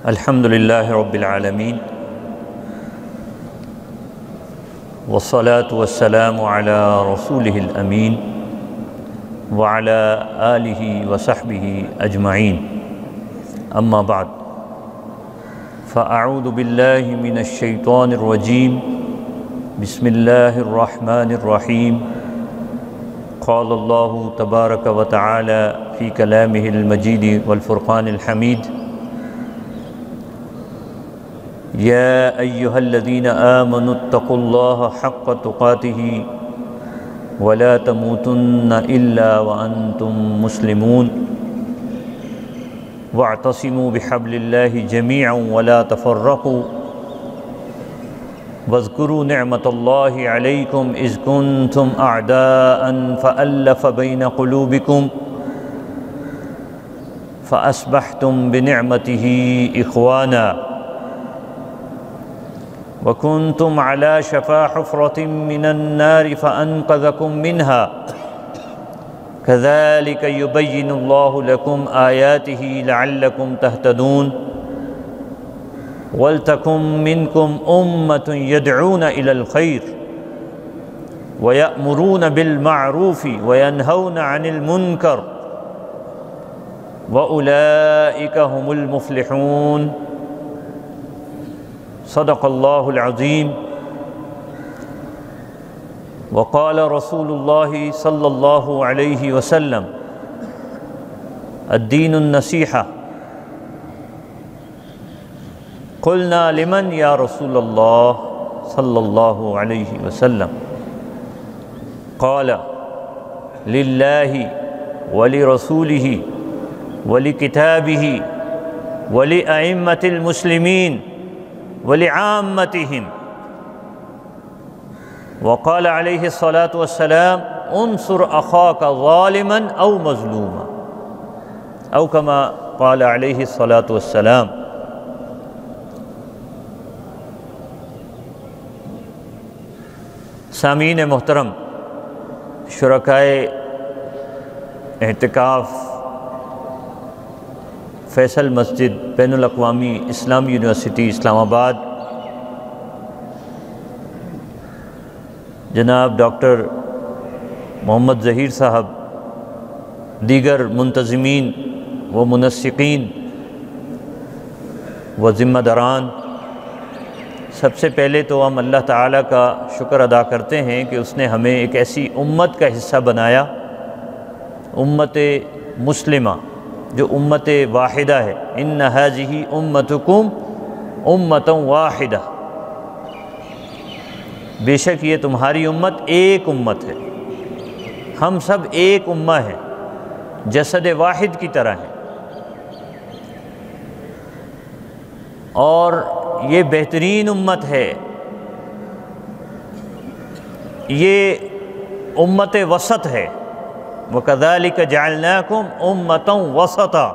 الحمد للہ رب العالمین والصلاة والسلام علی رسولہ الامین وعلی آلہ وصحبہ اجمعین اما بعد فاعوذ باللہ من الشیطان الرجیم بسم اللہ الرحمن الرحیم قال اللہ تبارک وتعالی فی کلامہ المجید والفرقان الحمید یا ایہا الذین آمنوا اتقوا اللہ حق تقاتہ ولا تموتن الا وانتم مسلمون واعتصموا بحبل اللہ جميعا ولا تفرقوا واذکروا نعمت اللہ علیکم اذ کنتم اعداء فألف بین قلوبکم فأصبحتم بنعمتہ اخوانا وَكُنْتُمْ عَلَى شَفَا حُفْرَةٍ مِّنَ النَّارِ فَأَنْقَذَكُم مِّنْهَا كَذَلِكَ يُبَيِّنُ اللَّهُ لَكُمْ آيَاتِهِ لَعَلَّكُمْ تَهْتَدُونَ وَلْتَكُن مِّنكُمْ أُمَّةٌ يَدْعُونَ إِلَى الْخَيْرِ وَيَأْمُرُونَ بِالْمَعْرُوفِ وَيَنْهَوْنَ عَنِ الْمُنكَرِ وَأُولَئِكَ هُمُ الْمُفْلِحُونَ صدق اللہ العظیم وقال رسول اللہ صلی اللہ علیہ وسلم الدین النصیحہ قلنا لمن یا رسول اللہ صلی اللہ علیہ وسلم قال للہ ولرسولہ ولکتابہ ولأئمة المسلمین وَلِعَامَّتِهِمْ وَقَالَ عَلَيْهِ الصَّلَاةُ وَالسَّلَامُ انصُرْ أَخَاكَ ظَالِمًا أَوْ مَظْلُومًا أو كما قال علیہ الصلاۃ والسلام۔ سامعین محترم، شرکائے اعتکاف فیصل مسجد بین الاقوامی اسلامی یونیورسٹی اسلام آباد، جناب ڈاکٹر محمد ظہیر صاحب، دیگر منتظمین و منسقین و ذمہ داران، سب سے پہلے تو ہم اللہ تعالیٰ کا شکر ادا کرتے ہیں کہ اس نے ہمیں ایک ایسی امت کا حصہ بنایا، امت مسلمہ جو امت واحدہ ہے۔ ان ھذہ امتکم امۃ واحدہ، بے شک یہ تمہاری امت ایک امت ہے، ہم سب ایک امہ ہیں، جسد واحد کی طرح ہیں، اور یہ بہترین امت ہے، یہ امت وسط ہے۔ وَكَذَلِكَ جَعَلْنَاكُمْ أُمَّةً وَسَطًا،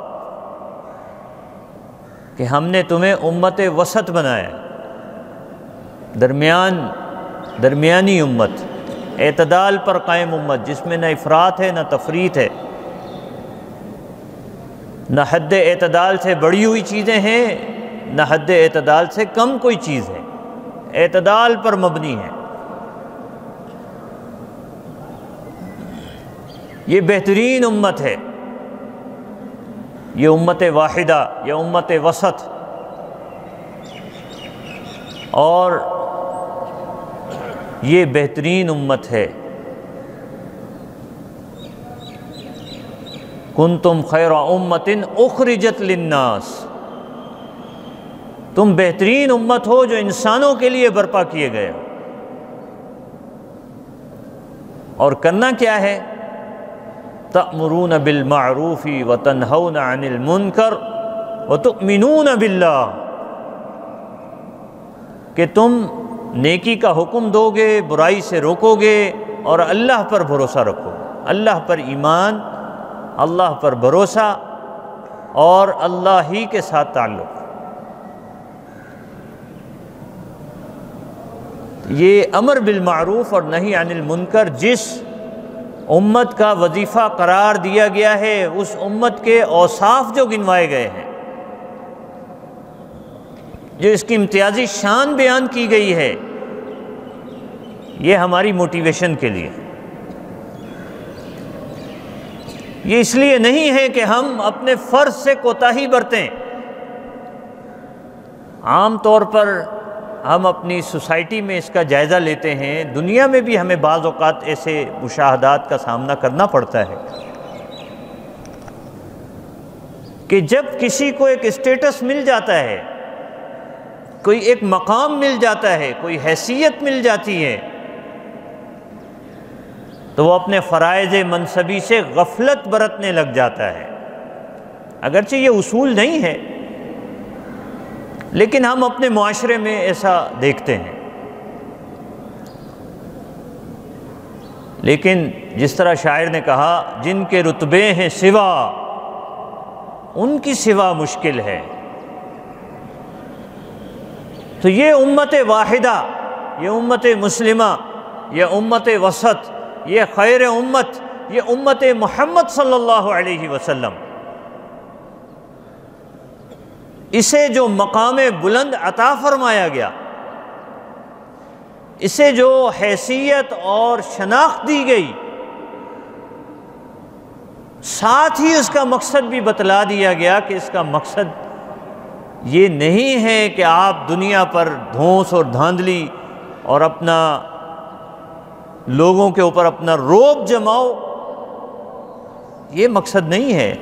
کہ ہم نے تمہیں امت وسط بنایا، درمیانی امت، اعتدال پر قائم امت، جس میں نہ افراط ہے نہ تفریط ہے، نہ حد اعتدال سے بڑی ہوئی چیزیں ہیں نہ حد اعتدال سے کم کوئی چیز ہے، اعتدال پر مبنی ہے۔ یہ بہترین امت ہے، یہ امت واحدہ یا امت وسط، اور یہ بہترین امت ہے۔ کنتم خیر امۃ اخرجت للناس، تم بہترین امت ہو جو انسانوں کے لیے برپا کیے گئے، اور کرنا کیا ہے؟ تأمرون بالمعروف وتنہون عن المنکر وتؤمنون باللہ، کہ تم نیکی کا حکم دو گے، برائی سے روکو گے، اور اللہ پر بھروسہ رکھو، اللہ پر ایمان، اللہ پر بھروسہ، اور اللہ ہی کے ساتھ تعلق۔ یہ امر بالمعروف اور نہی عن المنکر جس امت کا وظیفہ قرار دیا گیا ہے، اس امت کے اوصاف جو گنوائے گئے ہیں، جو اس کی امتیازی شان بیان کی گئی ہے، یہ ہماری موٹیویشن کے لیے، یہ اس لیے نہیں ہے کہ ہم اپنے فرض سے کوتاہی برتیں۔ عام طور پر ہم اپنی سوسائٹی میں اس کا جائزہ لیتے ہیں، دنیا میں بھی ہمیں بعض اوقات ایسے مشاہدات کا سامنا کرنا پڑتا ہے کہ جب کسی کو ایک اسٹیٹس مل جاتا ہے، کوئی ایک مقام مل جاتا ہے، کوئی حیثیت مل جاتی ہے، تو وہ اپنے فرائض منصبی سے غفلت برتنے لگ جاتا ہے۔ اگرچہ یہ اصول نہیں ہے، لیکن ہم اپنے معاشرے میں ایسا دیکھتے ہیں۔ لیکن جس طرح شاعر نے کہا، جن کے رتبے ہیں سوا، ان کی سوا مشکل ہے۔ تو یہ امت واحدہ، یہ امت مسلمہ، یہ امت وسط، یہ خیر امت، یہ امت محمد صلی اللہ علیہ وسلم، اسے جو مقام بلند عطا فرمایا گیا، اسے جو حیثیت اور شناخت دی گئی، ساتھ ہی اس کا مقصد بھی بتلا دیا گیا کہ اس کا مقصد یہ نہیں ہے کہ آپ دنیا پر دھونس اور دھاندلی اور اپنا لوگوں کے اوپر اپنا رعب جماؤ، یہ مقصد نہیں ہے۔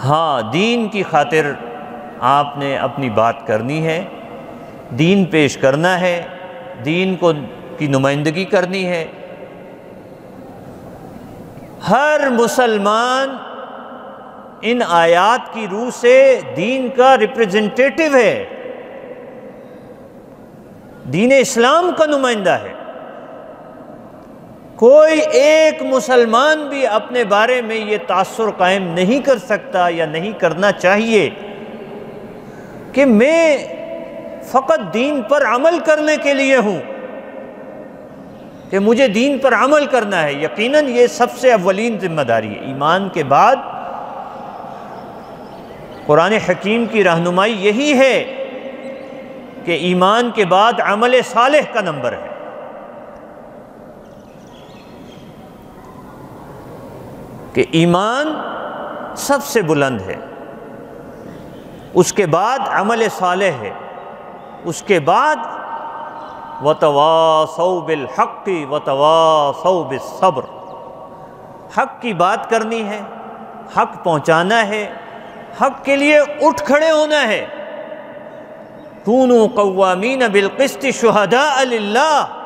ہاں، دین کی خاطر آپ نے اپنی بات کرنی ہے، دین پیش کرنا ہے، دین کی نمائندگی کرنی ہے۔ ہر مسلمان ان آیات کی روح سے دین کا ریپریزنٹیٹیو ہے، دین اسلام کا نمائندہ ہے۔ کوئی ایک مسلمان بھی اپنے بارے میں یہ تاثر قائم نہیں کر سکتا یا نہیں کرنا چاہیے کہ میں فقط دین پر عمل کرنے کے لیے ہوں، کہ مجھے دین پر عمل کرنا ہے۔ یقیناً یہ سب سے اولین ذمہ داری ہے۔ ایمان کے بعد قرآن حکیم کی رہنمائی یہی ہے کہ ایمان کے بعد عمل صالح کا نمبر ہے۔ کہ ایمان سب سے بلند ہے، اس کے بعد عمل صالح ہے، اس کے بعد وَتَوَاصَوْا بِالْحَقِّ وَتَوَاصَوْا بِالصَّبْرِ، حق کی بات کرنی ہے، حق پہنچانا ہے، حق کے لیے اٹھ کھڑے ہونا ہے۔ كُونُوا قَوَّامِينَ بِالْقِسْطِ شُهَدَاءَ لِلَّهِ،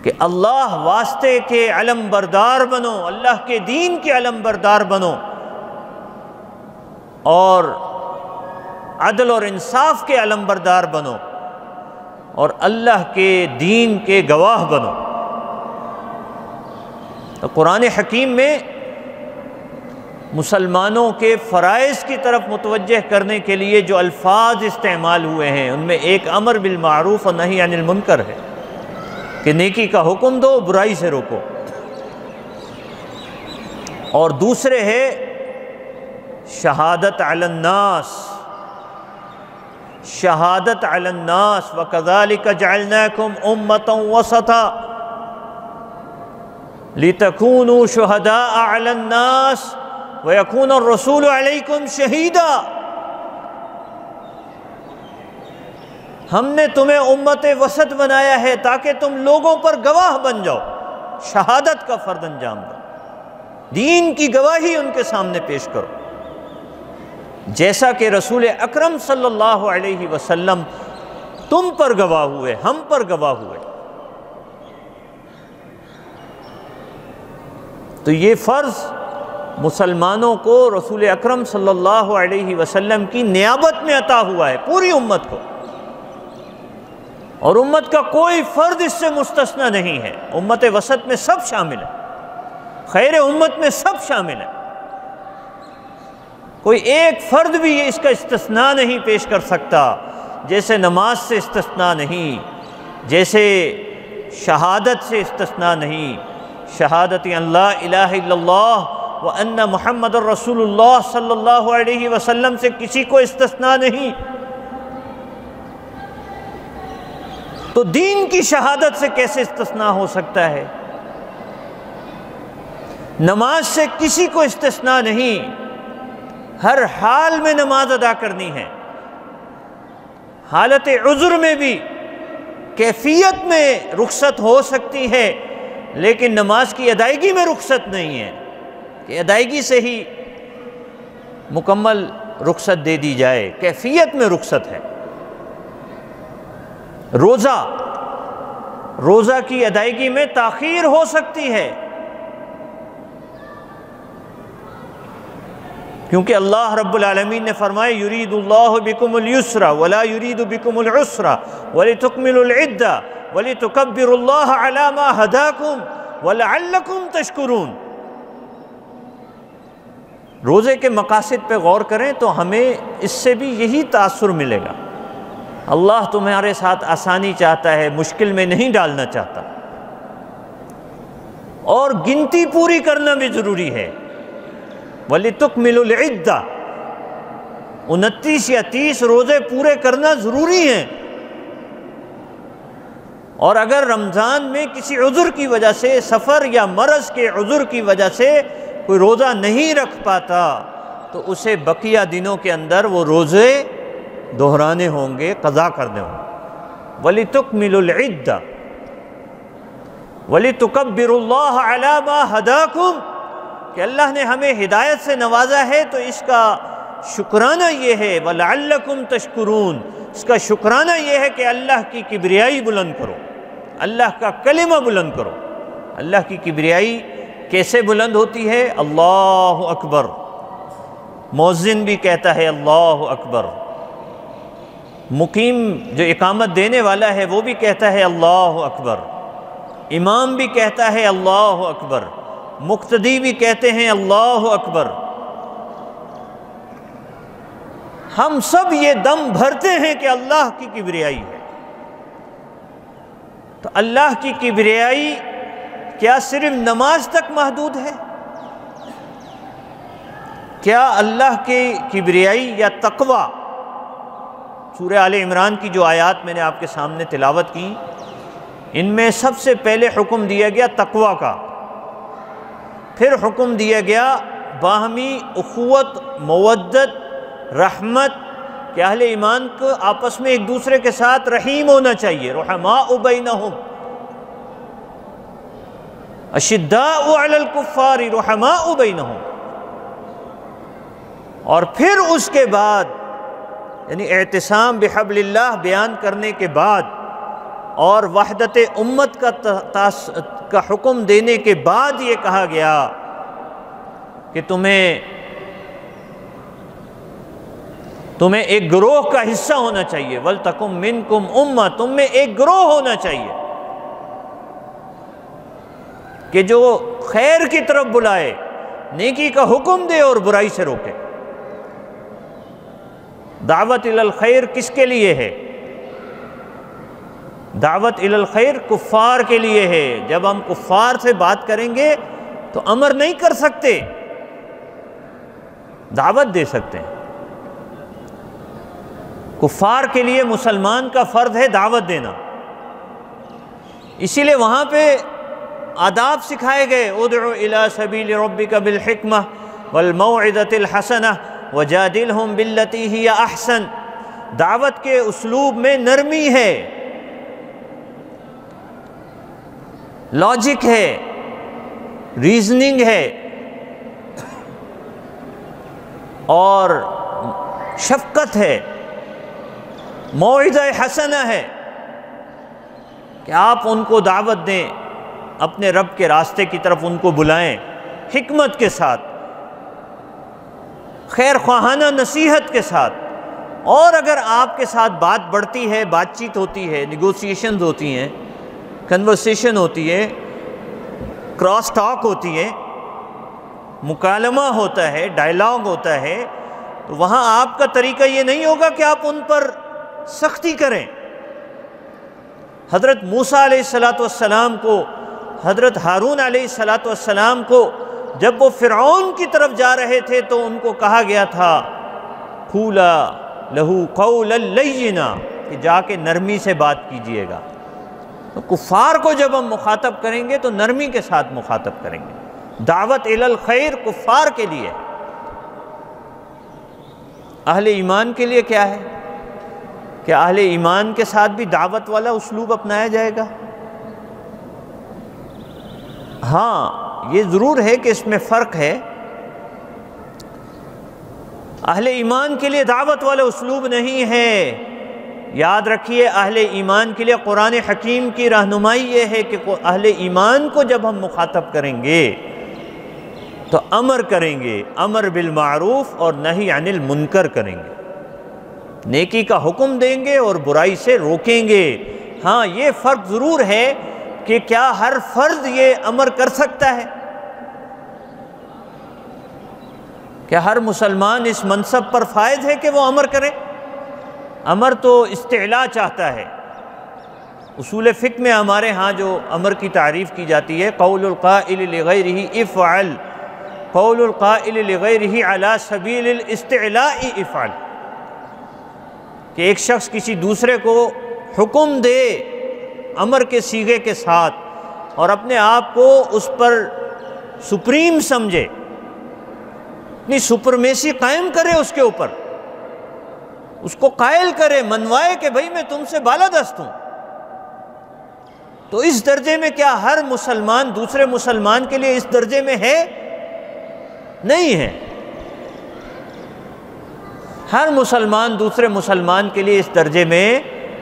کہ اللہ واسطے کے علم بردار بنو، اللہ کے دین کے علم بردار بنو، اور عدل اور انصاف کے علم بردار بنو، اور اللہ کے دین کے گواہ بنو۔ تو قرآن حکیم میں مسلمانوں کے فرائض کی طرف متوجہ کرنے کے لیے جو الفاظ استعمال ہوئے ہیں، ان میں ایک امر بالمعروف اور نہی عن المنکر ہے، کہ نیکی کا حکم دو، برائی سے روکو، اور دوسرے ہے شہادت علی الناس، شہادت علی الناس، وَكَذَلِكَ جَعَلْنَاكُمْ أُمَّةً وَسَطًا لِتَكُونُوا شُهَدَاءَ عَلَى النَّاسِ وَيَكُونَ الرَّسُولُ عَلَيْكُمْ شَهِيدًا، ہم نے تمہیں امت وسط بنایا ہے تاکہ تم لوگوں پر گواہ بن جاؤ، شہادت کا فرض انجام دو، دین کی گواہی ان کے سامنے پیش کرو، جیسا کہ رسول اکرم صلی اللہ علیہ وسلم تم پر گواہ ہوئے، ہم پر گواہ ہوئے۔ تو یہ فرض مسلمانوں کو رسول اکرم صلی اللہ علیہ وسلم کی نیابت میں عطا ہوا ہے، پوری امت کو، اور امت کا کوئی فرد اس سے مستثنی نہیں ہے۔ امت وسط میں سب شامل ہیں، خیر امت میں سب شامل ہیں، کوئی ایک فرد بھی اس کا استثناء نہیں پیش کر سکتا، جیسے نماز سے استثناء نہیں، جیسے شہادت سے استثناء نہیں، شہادت ان لا الہ الا اللہ وَأَنَّ محمد الرسول اللہ صلی اللہ علیہ وسلم سے کسی کو استثناء نہیں۔ تو دین کی شہادت سے کیسے استثناء ہو سکتا ہے؟ نماز سے کسی کو استثناء نہیں، ہر حال میں نماز ادا کرنی ہے، حالت عذر میں بھی، کیفیت میں رخصت ہو سکتی ہے لیکن نماز کی ادائیگی میں رخصت نہیں ہے کہ ادائیگی سے ہی مکمل رخصت دے دی جائے، کیفیت میں رخصت ہے۔ روزہ کی ادائیگی میں تاخیر ہو سکتی ہے کیونکہ اللہ رب العالمین نے فرمایا یرید اللہ بکم اليسر ولا یرید بکم العسر ولتکملوا العدہ ولتکبروا اللہ علی ما ہداکم ولعلکم تشکرون۔ روزے کے مقاصد پہ غور کریں تو ہمیں اس سے بھی یہی تاثر ملے گا، اللہ تمہارے ساتھ آسانی چاہتا ہے، مشکل میں نہیں ڈالنا چاہتا، اور گنتی پوری کرنا بھی ضروری ہے۔ وَلِتُكْمِلُوا الْعِدَّةَ 29 یا 30 روزے پورے کرنا ضروری ہیں، اور اگر رمضان میں کسی عذر کی وجہ سے، سفر یا مرض کے عذر کی وجہ سے کوئی روزہ نہیں رکھ پاتا تو اسے بقیہ دنوں کے اندر وہ روزے دہرانے ہوں گے، قضا کرنے ہوں گے۔ وَلِتُكْمِلُوا الْعِدَّةَ وَلِتُكَبِّرُوا اللَّهَ عَلَى مَا هَدَاكُمْ، کہ اللہ نے ہمیں ہدایت سے نوازا ہے تو اس کا شکرانہ یہ ہے وَلَعَلَّكُمْ تَشْكُرُونَ، اس کا شکرانہ یہ ہے کہ اللہ کی کبریائی بلند کرو، اللہ کا کلمہ بلند کرو۔ اللہ کی کبریائی کیسے بلند ہوتی ہے؟ اللہ اکبر، مؤذن بھی کہتا ہے اللہ اکبر، مقیم جو اقامت دینے والا ہے وہ بھی کہتا ہے اللہ اکبر، امام بھی کہتا ہے اللہ اکبر، مقتدی بھی کہتے ہیں اللہ اکبر۔ ہم سب یہ دم بھرتے ہیں کہ اللہ کی کبریائی ہے۔ تو اللہ کی کبریائی کیا صرف نماز تک محدود ہے؟ کیا اللہ کی کبریائی یا تقوی، سورہ آل عمران کی جو آیات میں نے آپ کے سامنے تلاوت کی، ان میں سب سے پہلے حکم دیا گیا تقوی کا، پھر حکم دیا گیا باہمی اخوت، مودت، رحمت، کہ اہل ایمان کو آپس میں ایک دوسرے کے ساتھ رحیم ہونا چاہیے، رحماء بینہم، اشداء علی الکفار رحماء بینہم۔ اور پھر اس کے بعد یعنی اعتصام بحبل اللہ بیان کرنے کے بعد اور وحدت امت کا حکم دینے کے بعد یہ کہا گیا کہ تمہیں ایک گروہ کا حصہ ہونا چاہیے، وَلْتَكُمْ مِنْكُمْ أُمَّةٌ، تم میں ایک گروہ ہونا چاہیے کہ جو خیر کی طرف بلائے، نیکی کا حکم دے اور برائی سے روکے۔ دعوت الی الخیر کس کے لیے ہے؟ دعوت الی الخیر کفار کے لیے ہے۔ جب ہم کفار سے بات کریں گے تو امر نہیں کر سکتے، دعوت دے سکتے ہیں۔ کفار کے لیے مسلمان کا فرض ہے دعوت دینا، اسی لیے وہاں پہ آداب سکھائے گئے، ادعو الی سبیل ربک بالحکمہ والموعظۃ الحسنہ وجادلہم باللتی ہی احسن۔ دعوت کے اسلوب میں نرمی ہے، لاجک ہے، ریزننگ ہے، اور شفقت ہے، موعظہ حسنہ ہے کہ آپ ان کو دعوت دیں، اپنے رب کے راستے کی طرف ان کو بلائیں، حکمت کے ساتھ، خیر خواہانہ نصیحت کے ساتھ۔ اور اگر آپ کے ساتھ بات بڑھتی ہے، بات چیت ہوتی ہے، نیگوسیشنز ہوتی ہیں، کنورسیشن ہوتی ہے، کراس ٹاک ہوتی ہے، مکالمہ ہوتا ہے، ڈائلاگ ہوتا ہے، تو وہاں آپ کا طریقہ یہ نہیں ہوگا کہ آپ ان پر سختی کریں۔ حضرت موسیٰ علیہ السلام کو، حضرت ہارون علیہ السلام کو جب وہ فرعون کی طرف جا رہے تھے تو ان کو کہا گیا تھا قولا لہو قولا لینا، کہ جا کے نرمی سے بات کیجئے گا۔ تو کفار کو جب ہم مخاطب کریں گے تو نرمی کے ساتھ مخاطب کریں گے۔ دعوت الی الخیر کفار کے لیے، اہل ایمان کے لیے کیا ہے؟ کہ اہل ایمان کے ساتھ بھی دعوت والا اسلوب اپنایا جائے گا؟ ہاں، یہ ضرور ہے کہ اس میں فرق ہے۔ اہل ایمان کے لیے دعوت والا اسلوب نہیں ہے۔ یاد رکھیے، اہل ایمان کے لیے قرآن حکیم کی رہنمائی یہ ہے کہ اہل ایمان کو جب ہم مخاطب کریں گے تو امر کریں گے، امر بالمعروف اور نہی عن المنکر کریں گے، نیکی کا حکم دیں گے اور برائی سے روکیں گے۔ ہاں، یہ فرق ضرور ہے کہ کیا ہر فرد یہ امر کر سکتا ہے؟ کیا ہر مسلمان اس منصب پر فائز ہے کہ وہ امر کرے؟ امر تو استعلاء چاہتا ہے۔ اصول فقہ میں ہمارے ہاں جو امر کی تعریف کی جاتی ہے، قول القائل لغیرہ افعل، قول القائل لغیرہ علی سبیل الاستعلاء افعل، کہ ایک شخص کسی دوسرے کو حکم دے امر کے صیغے کے ساتھ اور اپنے آپ کو اس پر سپریم سمجھے، اپنی سپرمیسی قائم کرے اس کے اوپر، اس کو قائل کرے، منوائے کہ بھئی میں تم سے بالادست ہوں، تو اس درجے میں کیا ہر مسلمان دوسرے مسلمان کے لیے اس درجے میں ہے؟ نہیں ہے۔ ہر مسلمان دوسرے مسلمان کے لیے اس درجے میں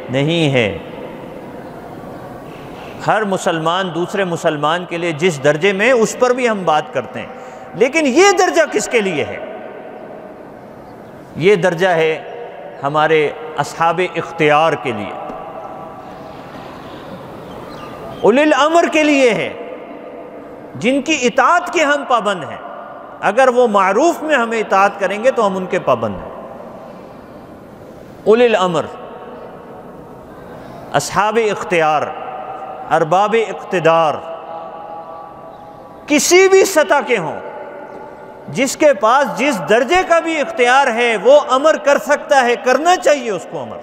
نہیں ہے۔ ہر مسلمان دوسرے مسلمان کے لیے جس درجے میں، اس پر بھی ہم بات کرتے ہیں، لیکن یہ درجہ کس کے لیے ہے؟ یہ درجہ ہے ہمارے اصحاب اختیار کے لیے، اولی الامر کے لیے ہے، جن کی اطاعت کے ہم پابند ہیں۔ اگر وہ معروف میں ہمیں اطاعت کریں گے تو ہم ان کے پابند ہیں۔ اولی الامر، اصحاب اختیار، ارباب اقتدار، کسی بھی سطح کے ہوں، جس کے پاس جس درجے کا بھی اختیار ہے وہ امر کر سکتا ہے، کرنا چاہیے اس کو امر،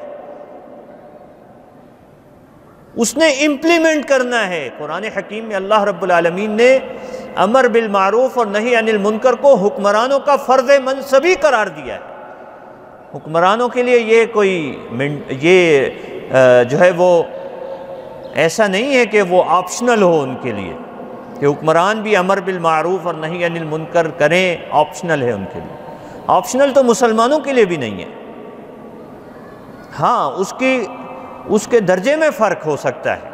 اس نے امپلیمنٹ کرنا ہے۔ قرآن حکیم میں اللہ رب العالمین نے امر بالمعروف اور نہی عن المنکر کو حکمرانوں کا فرض منصبی قرار دیا ہے۔ حکمرانوں کے لیے یہ جو ہے وہ ایسا نہیں ہے کہ وہ آپشنل ہو ان کے لیے، کہ حکمران بھی امر بالمعروف اور نہی عن المنکر کریں، آپشنل ہے ان کے لیے۔ آپشنل تو مسلمانوں کے لیے بھی نہیں ہے۔ ہاں، اس کے درجے میں فرق ہو سکتا ہے،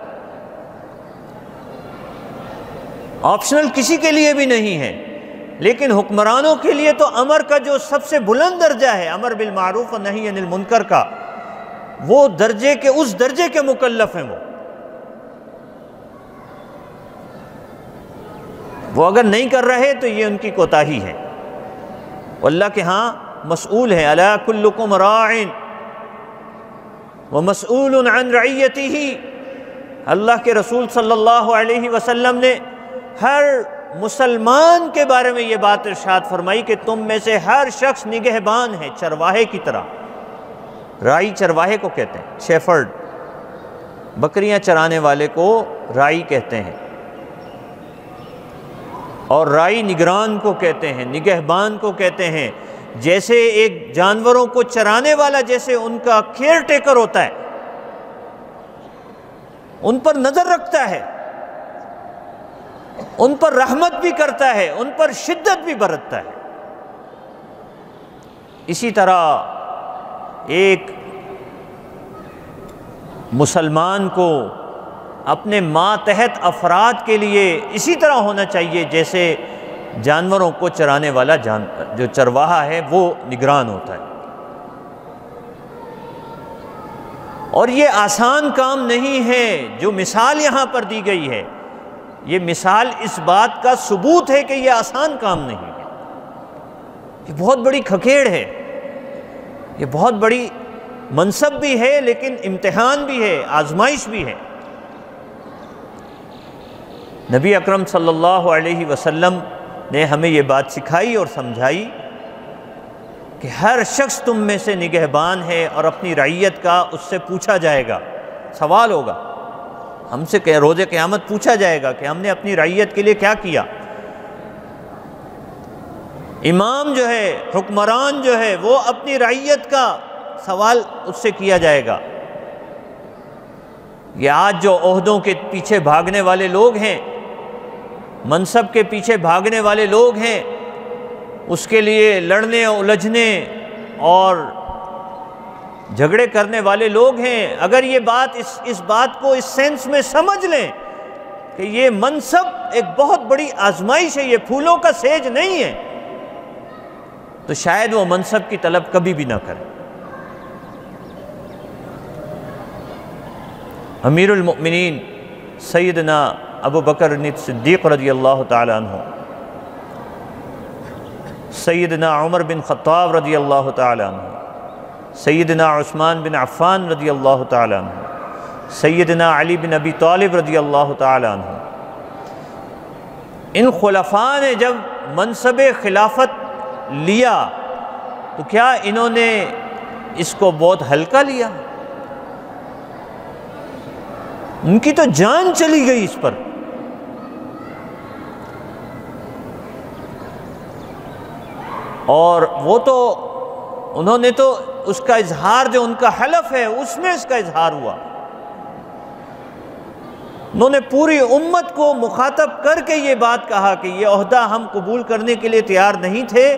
آپشنل کسی کے لیے بھی نہیں ہے، لیکن حکمرانوں کے لیے تو امر کا جو سب سے بلند درجہ ہے، امر بالمعروف اور نہی عن المنکر کا، وہ اس درجے کے مکلف ہیں۔ وہ اگر نہیں کر رہے تو یہ ان کی کوتاہی ہے، اللہ کے ہاں مسئول ہے۔ الا کلکم راع ومسئول عن رعیتہ، اللہ کے رسول صلی اللہ علیہ وسلم نے ہر مسلمان کے بارے میں یہ بات ارشاد فرمائی کہ تم میں سے ہر شخص نگہبان ہے، چرواہے کی طرح۔ رائی چرواہے کو کہتے ہیں، شیفرڈ، بکریاں چرانے والے کو رائی کہتے ہیں، اور رائی نگران کو کہتے ہیں، نگہبان کو کہتے ہیں۔ جیسے ایک جانوروں کو چرانے والا جیسے ان کا کیئر ٹیکر ہوتا ہے، ان پر نظر رکھتا ہے، ان پر رحمت بھی کرتا ہے، ان پر شدت بھی برتتا ہے، اسی طرح ایک مسلمان کو اپنے ماتحت افراد کے لیے اسی طرح ہونا چاہیے جیسے جانوروں کو چرانے والا جو چرواہا ہے وہ نگران ہوتا ہے۔ اور یہ آسان کام نہیں ہے جو مثال یہاں پر دی گئی ہے، یہ مثال اس بات کا ثبوت ہے کہ یہ آسان کام نہیں ہے، یہ بہت بڑی کھکیڑ ہے، یہ بہت بڑی منصب بھی ہے، لیکن امتحان بھی ہے، آزمائش بھی ہے۔ نبی اکرم صلی اللہ علیہ وسلم نے ہمیں یہ بات سکھائی اور سمجھائی کہ ہر شخص تم میں سے نگہبان ہے اور اپنی رعیت کا اس سے پوچھا جائے گا، سوال ہوگا ہم سے کہ روز قیامت پوچھا جائے گا کہ ہم نے اپنی رعیت کے لیے کیا کیا۔ امام جو ہے، حکمران جو ہے، وہ اپنی رعیت کا سوال اس سے کیا جائے گا۔ یہ آج جو عہدوں کے پیچھے بھاگنے والے لوگ ہیں، منصب کے پیچھے بھاگنے والے لوگ ہیں، اس کے لیے لڑنے الجھنے اور جھگڑے کرنے والے لوگ ہیں، اگر یہ بات اس بات کو اس سینس میں سمجھ لیں کہ یہ منصب ایک بہت بڑی آزمائش ہے، یہ پھولوں کا سیج نہیں ہے، تو شاید وہ منصب کی طلب کبھی بھی نہ کرے۔ امیر المؤمنین سیدنا ابو بکر صدیق رضی اللہ تعالی عنہ، سیدنا عمر بن خطاب رضی اللہ تعالی عنہ، سیدنا عثمان بن عفان رضی اللہ تعالی عنہ، سیدنا علی بن ابی طالب رضی اللہ تعالی عنہ، ان خلفاء نے جب منصب خلافت لیا تو کیا انہوں نے اس کو بہت ہلکا لیا؟ ان کی تو جان چلی گئی اس پر۔ اور وہ تو انہوں نے تو اس کا اظہار، جو ان کا حلف ہے اس میں اس کا اظہار ہوا، انہوں نے پوری امت کو مخاطب کر کے یہ بات کہا کہ یہ عہدہ ہم قبول کرنے کے لیے تیار نہیں تھے،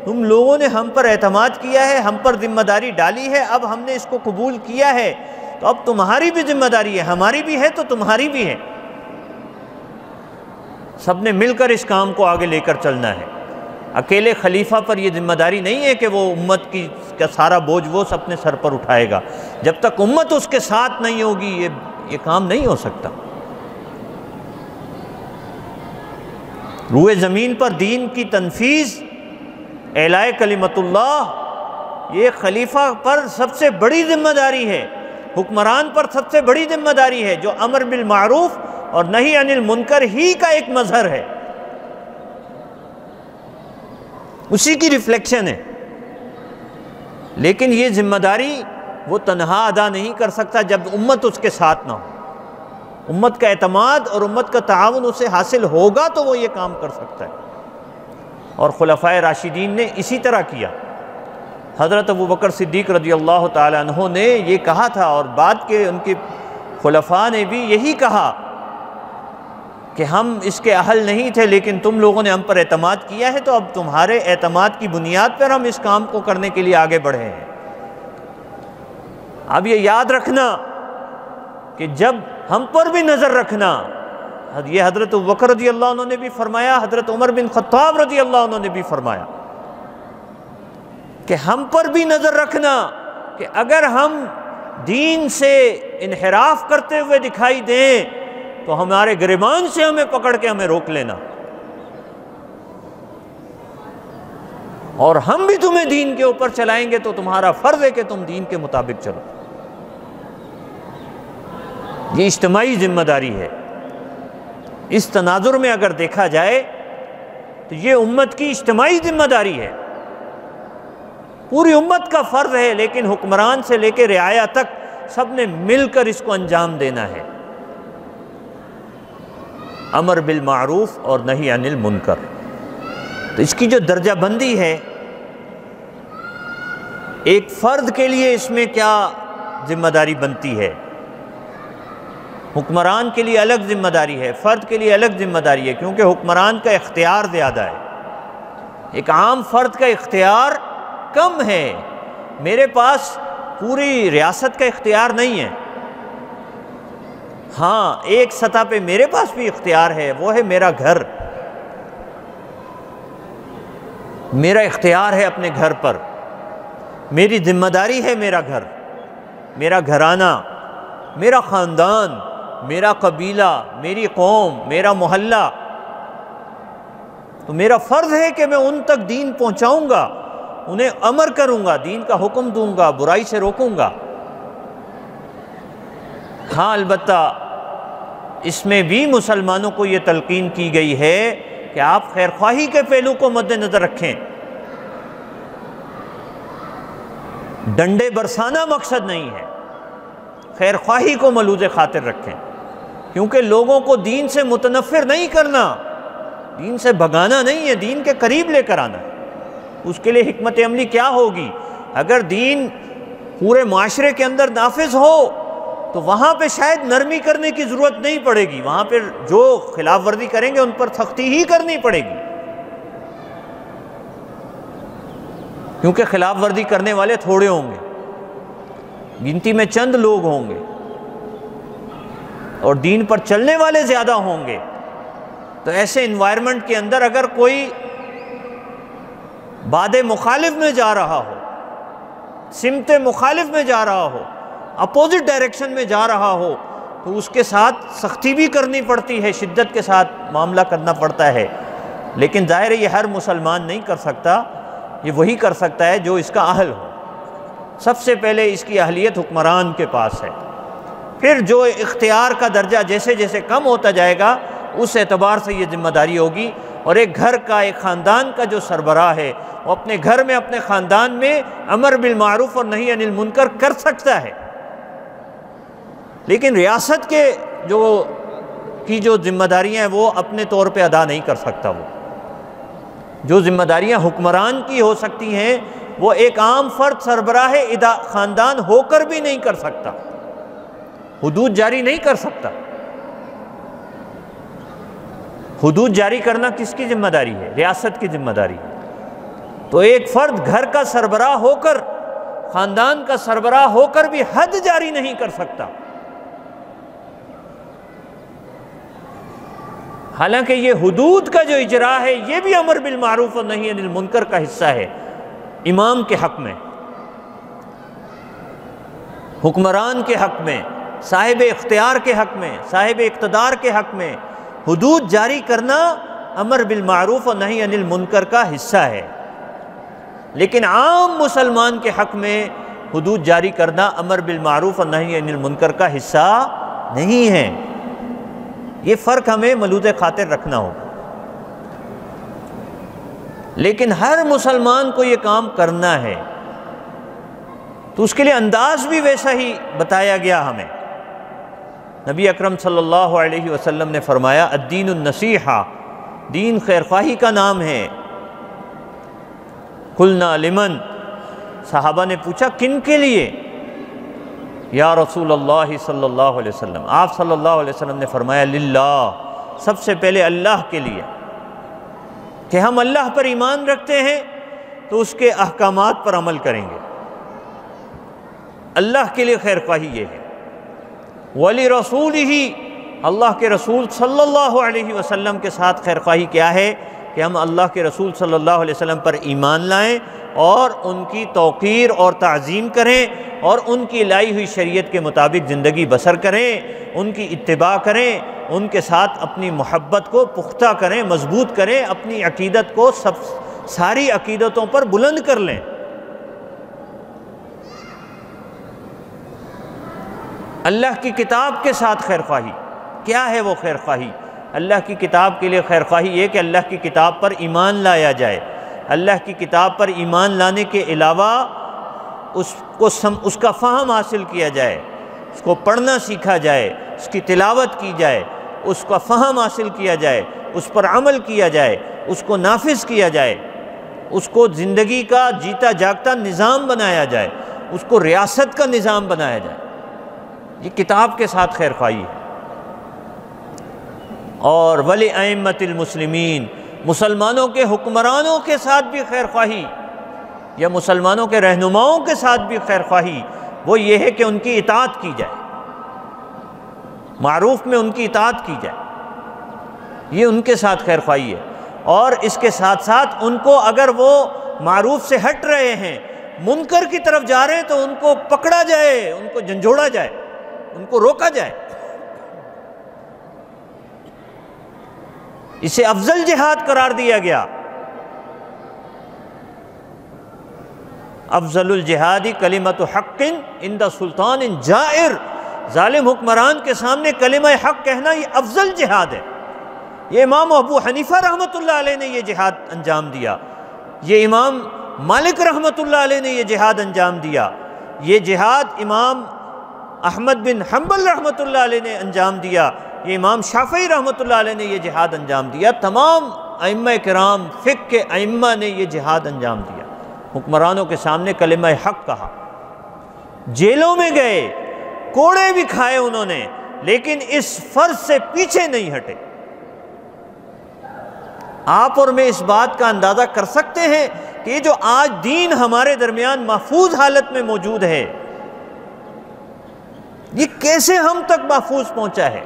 تم لوگوں نے ہم پر اعتماد کیا ہے، ہم پر ذمہ داری ڈالی ہے، اب ہم نے اس کو قبول کیا ہے، تو اب تمہاری بھی ذمہ داری ہے، ہماری بھی ہے تو تمہاری بھی ہے، سب نے مل کر اس کام کو آگے لے کر چلنا ہے۔ اکیلے خلیفہ پر یہ ذمہ داری نہیں ہے کہ وہ امت کا سارا بوجھ وہ اپنے سر پر اٹھائے گا، جب تک امت اس کے ساتھ نہیں ہوگی یہ کام نہیں ہو سکتا۔ روئے زمین پر دین کی تنفیذ، اعلاء کلمت اللہ، یہ خلیفہ پر سب سے بڑی ذمہ داری ہے، حکمران پر سب سے بڑی ذمہ داری ہے، جو امر بالمعروف اور نہی عن المنکر ہی کا ایک مظہر ہے، اسی کی ریفلیکشن ہے۔ لیکن یہ ذمہ داری وہ تنہا ادا نہیں کر سکتا جب امت اس کے ساتھ نہ ہو، امت کا اعتماد اور امت کا تعاون اسے حاصل ہوگا تو وہ یہ کام کر سکتا ہے۔ اور خلفائے راشدین نے اسی طرح کیا۔ حضرت ابو بکر صدیق رضی اللہ تعالیٰ عنہ نے یہ کہا تھا، اور بعد کے ان کے خلفاء نے بھی یہی کہا کہ ہم اس کے اہل نہیں تھے، لیکن تم لوگوں نے ہم پر اعتماد کیا ہے، تو اب تمہارے اعتماد کی بنیاد پر ہم اس کام کو کرنے کے لیے آگے بڑھے ہیں۔ اب یہ یاد رکھنا کہ جب ہم پر بھی نظر رکھنا، یہ حضرت ابو بکر رضی اللہ عنہ نے بھی فرمایا، حضرت عمر بن خطاب رضی اللہ عنہ نے بھی فرمایا کہ ہم پر بھی نظر رکھنا کہ اگر ہم دین سے انحراف کرتے ہوئے دکھائی دیں تو ہمارے گریبان سے ہمیں پکڑ کے ہمیں روک لینا، اور ہم بھی تمہیں دین کے اوپر چلائیں گے تو تمہارا فرض ہے کہ تم دین کے مطابق چلو۔ یہ اجتماعی ذمہ داری ہے۔ اس تناظر میں اگر دیکھا جائے تو یہ امت کی اجتماعی ذمہ داری ہے، پوری امت کا فرض ہے، لیکن حکمران سے لے کے رعایا تک سب نے مل کر اس کو انجام دینا ہے۔ امر بالمعروف اور نہی عن المنکر، تو اس کی جو درجہ بندی ہے، ایک فرد کے لیے اس میں کیا ذمہ داری بنتی ہے، حکمران کے لیے الگ ذمہ داری ہے، فرد کے لیے الگ ذمہ داری ہے، کیونکہ حکمران کا اختیار زیادہ ہے، ایک عام فرد کا اختیار کم ہے۔ میرے پاس پوری ریاست کا اختیار نہیں ہے، ہاں ایک سطح پہ میرے پاس بھی اختیار ہے، وہ ہے میرا گھر، میرا اختیار ہے اپنے گھر پر، میری ذمہ داری ہے میرا گھر، میرا گھرانہ، میرا خاندان، میرا قبیلہ، میری قوم، میرا محلہ، تو میرا فرض ہے کہ میں ان تک دین پہنچاؤں گا، انہیں امر کروں گا، دین کا حکم دوں گا، برائی سے روکوں گا۔ ہاں البتہ اس میں بھی مسلمانوں کو یہ تلقین کی گئی ہے کہ آپ خیر خواہی کے پہلو کو مد نظر رکھیں، ڈنڈے برسانا مقصد نہیں ہے، خیر خواہی کو ملوذ خاطر رکھیں، کیونکہ لوگوں کو دین سے متنفر نہیں کرنا، دین سے بھگانا نہیں ہے، دین کے قریب لے کر آنا ہے۔ اس کے لیے حکمت عملی کیا ہوگی؟ اگر دین پورے معاشرے کے اندر نافذ ہو تو وہاں پہ شاید نرمی کرنے کی ضرورت نہیں پڑے گی، وہاں پہ جو خلاف ورزی کریں گے ان پر سختی ہی کرنی پڑے گی، کیونکہ خلاف ورزی کرنے والے تھوڑے ہوں گے، گنتی میں چند لوگ ہوں گے، اور دین پر چلنے والے زیادہ ہوں گے۔ تو ایسے انوائرمنٹ کے اندر اگر کوئی باد مخالف میں جا رہا ہو، سمت مخالف میں جا رہا ہو، اپوزٹ ڈائریکشن میں جا رہا ہو، تو اس کے ساتھ سختی بھی کرنی پڑتی ہے، شدت کے ساتھ معاملہ کرنا پڑتا ہے۔ لیکن ظاہر ہے یہ ہر مسلمان نہیں کر سکتا، یہ وہی کر سکتا ہے جو اس کا اہل ہو۔ سب سے پہلے اس کی اہلیت حکمران کے پاس ہے، پھر جو اختیار کا درجہ جیسے جیسے کم ہوتا جائے گا اس اعتبار سے یہ ذمہ داری ہوگی۔ اور ایک گھر کا، ایک خاندان کا جو سربراہ ہے وہ اپنے گھر میں، اپنے خاندان میں امر بالمعروف اور نہی عن المنکر کر سکتا ہے، لیکن ریاست کے جو ذمہ داریاں ہیں وہ اپنے طور پہ ادا نہیں کر سکتا۔ وہ جو ذمہ داریاں حکمران کی ہو سکتی ہیں وہ ایک عام فرد سربراہ خاندان ہو کر بھی نہیں کر سکتا، حدود جاری نہیں کر سکتا۔ حدود جاری کرنا کس کی ذمہ داری ہے؟ ریاست کی ذمہ داری ہے۔ تو ایک فرد گھر کا سربراہ ہو کر، خاندان کا سربراہ ہو کر بھی حد جاری نہیں کر سکتا، حالانکہ یہ حدود کا جو اجرا ہے یہ بھی امر بالمعروف اور نہی عن المنکر کا حصہ ہے۔ امام کے حق میں، حکمران کے حق میں، صاحب اختیار کے حق میں، صاحب اقتدار کے حق میں حدود جاری کرنا امر بالمعروف اور نہی عن المنکر کا حصہ ہے، لیکن عام مسلمان کے حق میں حدود جاری کرنا امر بالمعروف اور نہی عن المنکر کا حصہ نہیں ہے۔ یہ فرق ہمیں ملوذ خاطر رکھنا ہوگا۔ لیکن ہر مسلمان کو یہ کام کرنا ہے تو اس کے لیے انداز بھی ویسا ہی بتایا گیا ہمیں۔ نبی اکرم صلی اللہ علیہ وسلم نے فرمایا الدین النصیحہ، دین خیر خواہی کا نام ہے۔ قلنا لمن، صحابہ نے پوچھا کن کے لیے؟ یا رسول اللہ صلی اللہ علیہ وسلم، آپ صلی اللہ علیہ وسلم نے فرمایا للہ، سب سے پہلے اللہ کے لیے، کہ ہم اللہ پر ایمان رکھتے ہیں تو اس کے احکامات پر عمل کریں گے، اللہ کے لیے خیر خواہی یہ ہے۔ وَلِرَسُولِهِ، اللہ کے رسول صلی اللہ علیہ وسلم کے ساتھ خیر خواہی کیا ہے کہ ہم اللہ کے رسول صلی اللہ علیہ وسلم پر ایمان لائیں اور ان کی توقیر اور تعظیم کریں اور ان کی لائی ہوئی شریعت کے مطابق زندگی بسر کریں، ان کی اتباع کریں، ان کے ساتھ اپنی محبت کو پختہ کریں، مضبوط کریں، اپنی عقیدت کو ساری عقیدتوں پر بلند کر لیں۔ اللہ کی کتاب کے ساتھ خیر خواہی کیا ہے؟ وہ خیر خواہی اللہ کی کتاب کے لیے خیر خواہی یہ کہ اللہ کی کتاب پر ایمان لایا جائے، اللہ کی کتاب پر ایمان لانے کے علاوہ اس کا فہم حاصل کیا جائے، اس کو پڑھنا سیکھا جائے، اس کی تلاوت کی جائے، اس کا فہم حاصل کیا جائے، اس پر عمل کیا جائے، اس کو نافذ کیا جائے، اس کو زندگی کا جیتا جاگتا نظام بنایا جائے، اس کو ریاست کا نظام بنایا جائے۔ یہ کتاب کے ساتھ خیر خواہی ہے۔ اور وَلِأَئِمَّةِ الْمُسْلِمِينَ، مسلمانوں کے حکمرانوں کے ساتھ بھی خیر خواہی یا مسلمانوں کے رہنماؤں کے ساتھ بھی خیر خواہی وہ یہ ہے کہ ان کی اطاعت کی جائے، معروف میں ان کی اطاعت کی جائے، یہ ان کے ساتھ خیر خواہی ہے۔ اور اس کے ساتھ ساتھ ان کو اگر وہ معروف سے ہٹ رہے ہیں، منکر کی طرف جا رہے ہیں تو ان کو پکڑا جائے، ان کو جھنجھوڑا جائے، ان کو روکا جائے۔ اسے افضل جہاد قرار دیا گیا۔ افضل الجہاد کلمۃ حق عند سلطان جائر، ظالم حکمران کے سامنے کلمہ حق کہنا یہ افضل جہاد ہے۔ یہ امام ابو حنیفہ رحمۃ اللہ علیہ نے یہ جہاد انجام دیا، یہ امام مالک رحمۃ اللہ علیہ نے یہ جہاد انجام دیا، یہ جہاد امام احمد بن حنبل رحمۃ اللہ علیہ نے انجام دیا، یہ امام شافعی رحمۃ اللہ علیہ نے یہ جہاد انجام دیا، تمام ائمہ کرام فقہ کے ائمہ نے یہ جہاد انجام دیا، حکمرانوں کے سامنے کلمہ حق کہا، جیلوں میں گئے، کوڑے بھی کھائے انہوں نے، لیکن اس فرض سے پیچھے نہیں ہٹے۔ آپ اور میں اس بات کا اندازہ کر سکتے ہیں کہ یہ جو آج دین ہمارے درمیان محفوظ حالت میں موجود ہے، یہ کیسے ہم تک محفوظ پہنچا ہے؟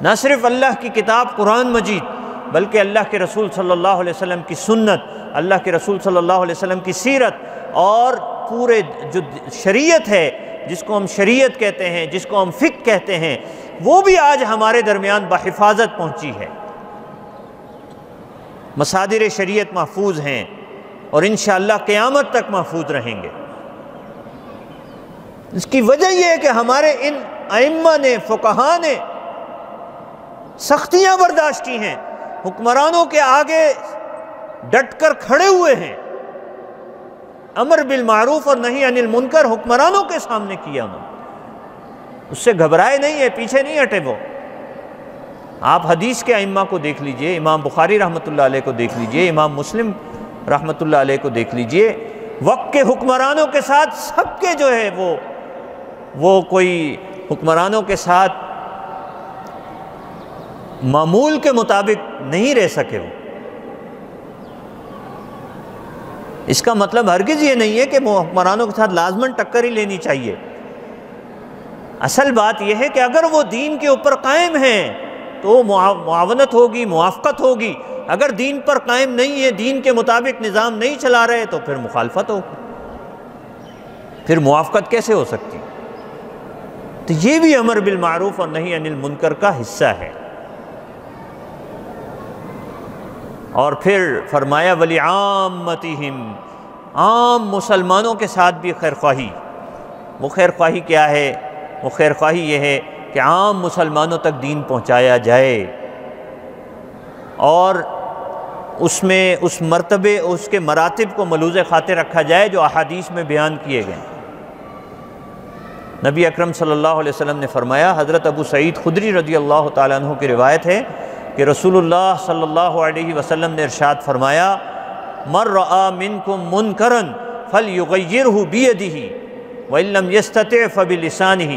نہ صرف اللہ کی کتاب قرآن مجید، بلکہ اللہ کے رسول صلی اللہ علیہ وسلم کی سنت، اللہ کے رسول صلی اللہ علیہ وسلم کی سیرت، اور پورے جو شریعت ہے، جس کو ہم شریعت کہتے ہیں، جس کو ہم فقہ کہتے ہیں، وہ بھی آج ہمارے درمیان بحفاظت پہنچی ہے۔ مصادر شریعت محفوظ ہیں اور انشاءاللہ قیامت تک محفوظ رہیں گے۔ اس کی وجہ یہ ہے کہ ہمارے ان ائمہ نے، فقہاء نے سختیاں برداشت کی ہیں، حکمرانوں کے آگے ڈٹ کر کھڑے ہوئے ہیں، امر بالمعروف اور نہی عن المنکر حکمرانوں کے سامنے کیا انہوں نے، اس سے گھبرائے نہیں ہے، پیچھے نہیں ہٹے وہ۔ آپ حدیث کے ائمہ کو دیکھ لیجئے، امام بخاری رحمۃ اللہ علیہ کو دیکھ لیجئے، امام مسلم رحمۃ اللہ علیہ کو دیکھ لیجئے، وقت کے حکمرانوں کے ساتھ سب کے جو ہے وہ کوئی حکمرانوں کے ساتھ معمول کے مطابق نہیں رہ سکے وہ۔ اس کا مطلب ہرگز یہ نہیں ہے کہ حکمرانوں کے ساتھ لازماً ٹکر ہی لینی چاہیے۔ اصل بات یہ ہے کہ اگر وہ دین کے اوپر قائم ہیں تو معاونت ہوگی، موافقت ہوگی، اگر دین پر قائم نہیں ہے، دین کے مطابق نظام نہیں چلا رہے، تو پھر مخالفت ہوگی، پھر موافقت کیسے ہو سکتی؟ تو یہ بھی امر بالمعروف اور نہی عن المنکر کا حصہ ہے۔ اور پھر فرمایا وَلِعَامَّتِهِمْ، عام مسلمانوں کے ساتھ بھی خیرخواہی۔ وہ خیرخواہی کیا ہے؟ وہ خیرخواہی یہ ہے کہ عام مسلمانوں تک دین پہنچایا جائے، اور اس میں اس مرتبے، اس کے مراتب کو ملوز خاطر رکھا جائے جو احادیث میں بیان کیے گئے۔ نبی اکرم صلی اللہ علیہ وسلم نے فرمایا، حضرت ابو سعید خدری رضی اللہ تعالیٰ عنہ کی روایت ہے کہ رسول اللہ صلی اللہ علیہ وسلم نے ارشاد فرمایا، مَن رَآ مِنکم مُنکرًا فَلْیُغَیِّرْہُ بِیَدِهِ وَإِن لَّم یَسْتَطِعْ فَبِلِسَانِهِ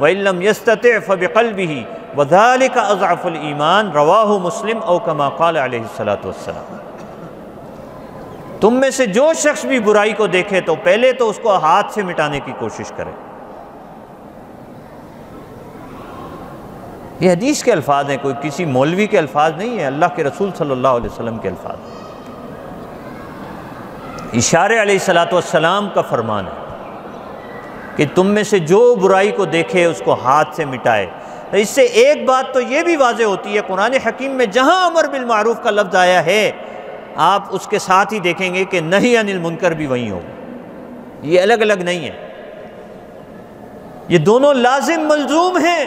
وَإِن لَّم یَسْتَطِعْ فَبِقَلْبِهِ وَذَلِکَ أَضْعَفُ الْإِیمَانِ رواہ مسلم او کما قال علیہ الصلوۃ والسلام۔ تم میں سے جو شخص بھی برائی کو دیکھے تو پہلے تو اس کو ہاتھ سے مٹانے کی کوشش کرے۔ یہ حدیث کے الفاظ ہیں، کوئی کسی مولوی کے الفاظ نہیں ہیں، اللہ کے رسول صلی اللہ علیہ وسلم کے الفاظ ہیں۔ اشارے علیہ الصلوۃ والسلام کا فرمان ہے کہ تم میں سے جو برائی کو دیکھے اس کو ہاتھ سے مٹائے۔ اس سے ایک بات تو یہ بھی واضح ہوتی ہے، قرآن حکیم میں جہاں امر بالمعروف کا لفظ آیا ہے، آپ اس کے ساتھ ہی دیکھیں گے کہ نہی عن المنکر بھی وہیں ہوگا، یہ الگ الگ نہیں ہے، یہ دونوں لازم ملزوم ہیں۔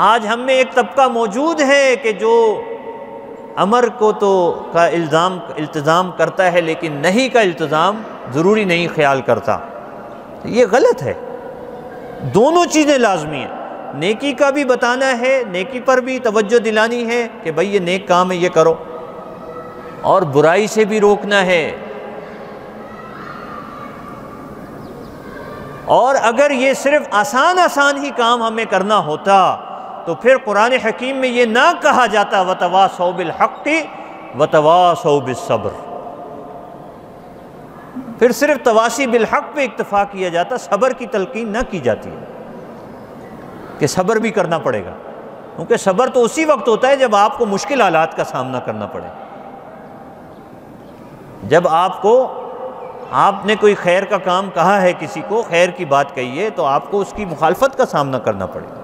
آج ہم میں ایک طبقہ موجود ہے کہ جو امر کو تو کا التزام کرتا ہے، لیکن نہیں کا التزام ضروری نہیں خیال کرتا۔ یہ غلط ہے، دونوں چیزیں لازمی ہیں، نیکی کا بھی بتانا ہے، نیکی پر بھی توجہ دلانی ہے کہ بھئی یہ نیک کام ہے، یہ کرو، اور برائی سے بھی روکنا ہے۔ اور اگر یہ صرف آسان ہی کام ہمیں کرنا ہوتا تو پھر قرآن حکیم میں یہ نہ کہا جاتا وَتَوَاصَوْا بِالْحَقِّ وَتَوَاصَوْا بِالصَّبْرِ، پھر صرف تواصی بالحق پہ اکتفا کیا جاتا، صبر کی تلقین نہ کی جاتی کہ صبر بھی کرنا پڑے گا، کیونکہ صبر تو اسی وقت ہوتا ہے جب آپ کو مشکل حالات کا سامنا کرنا پڑے۔ جب آپ نے کوئی خیر کا کام کہا ہے، کسی کو خیر کی بات کہی ہے، تو آپ کو اس کی مخالفت کا سامنا کرنا پڑے گا۔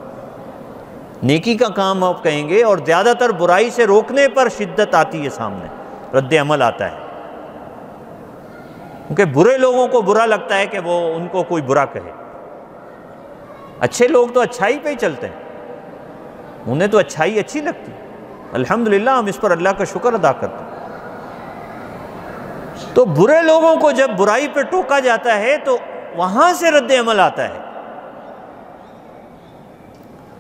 نیکی کا کام آپ کہیں گے اور زیادہ تر برائی سے روکنے پر شدت آتی ہے، سامنے رد عمل آتا ہے، کیونکہ برے لوگوں کو برا لگتا ہے کہ وہ ان کو کوئی برا کہے، اچھے لوگ تو اچھائی پہ ہی چلتے ہیں، انہیں تو اچھائی اچھی لگتی ہے۔ الحمدللہ ہم اس پر اللہ کا شکر ادا کرتے ہیں۔ تو برے لوگوں کو جب برائی پہ ٹوکا جاتا ہے تو وہاں سے رد عمل آتا ہے۔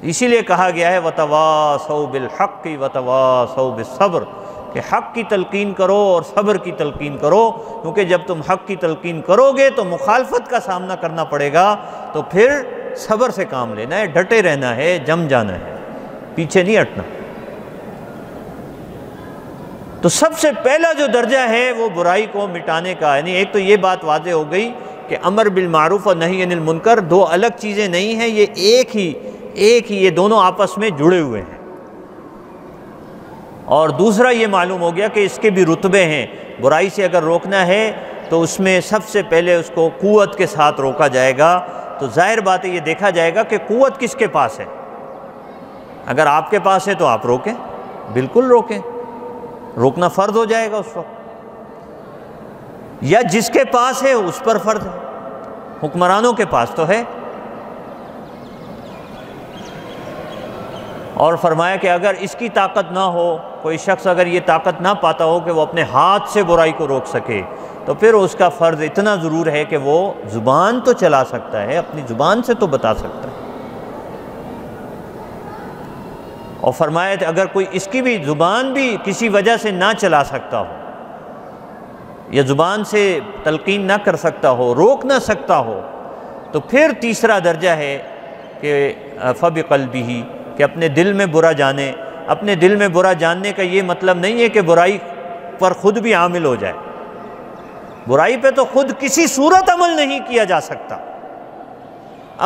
اسی لیے کہا گیا ہے وَتَوَاصَوْا بِالْحَقِّ وَتَوَاصَوْا بِالصَّبْرِ، کہ حق کی تلقین کرو اور صبر کی تلقین کرو، کیونکہ جب تم حق کی تلقین کرو گے تو مخالفت کا سامنا کرنا پڑے گا، تو پھر صبر سے کام لینا ہے، ڈٹے رہنا ہے، جم جانا ہے، پیچھے نہیں ہٹنا۔ تو سب سے پہلا جو درجہ ہے وہ برائی کو مٹانے کا، یعنی ایک تو یہ بات واضح ہو گئی کہ امر بالمعروف اور نہی عن المنکر دو الگ چیزیں نہیں ہیں، یہ ایک ہی یہ دونوں آپس میں جڑے ہوئے ہیں۔ اور دوسرا یہ معلوم ہو گیا کہ اس کے بھی رتبے ہیں، برائی سے اگر روکنا ہے تو اس میں سب سے پہلے اس کو قوت کے ساتھ روکا جائے گا۔ تو ظاہر بات ہے یہ دیکھا جائے گا کہ قوت کس کے پاس ہے۔ اگر آپ کے پاس ہے تو آپ روکیں، بالکل روکیں، روکنا فرض ہو جائے گا اس وقت، یا جس کے پاس ہے اس پر فرض ہے، حکمرانوں کے پاس تو ہے۔ اور فرمایا کہ اگر اس کی طاقت نہ ہو، کوئی شخص اگر یہ طاقت نہ پاتا ہو کہ وہ اپنے ہاتھ سے برائی کو روک سکے، تو پھر اس کا فرض اتنا ضرور ہے کہ وہ زبان تو چلا سکتا ہے، اپنی زبان سے تو بتا سکتا ہے۔ اور فرمایا کہ اگر کوئی اس کی بھی زبان بھی کسی وجہ سے نہ چلا سکتا ہو، یا زبان سے تلقین نہ کر سکتا ہو، روک نہ سکتا ہو، تو پھر تیسرا درجہ ہے کہ فَبِقَلْبِهِ، کہ اپنے دل میں برا جانے۔ اپنے دل میں برا جاننے کا یہ مطلب نہیں ہے کہ برائی پر خود بھی عامل ہو جائے، برائی پہ تو خود کسی صورت عمل نہیں کیا جا سکتا۔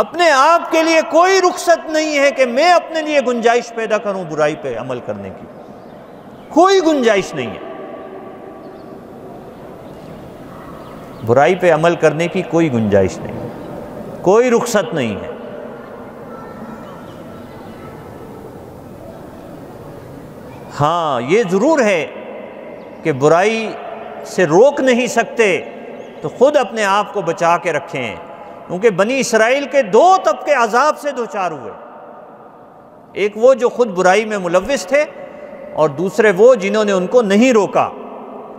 اپنے آپ کے لیے کوئی رخصت نہیں ہے کہ میں اپنے لیے گنجائش پیدا کروں برائی پہ عمل کرنے کی، کوئی گنجائش نہیں ہے، برائی پہ عمل کرنے کی کوئی گنجائش نہیں ہے، کوئی رخصت نہیں ہے۔ ہاں یہ ضرور ہے کہ برائی سے روک نہیں سکتے تو خود اپنے آپ کو بچا کے رکھیں، کیونکہ بنی اسرائیل کے دو طبقے عذاب سے دوچار ہوئے، ایک وہ جو خود برائی میں ملوث تھے، اور دوسرے وہ جنہوں نے ان کو نہیں روکا۔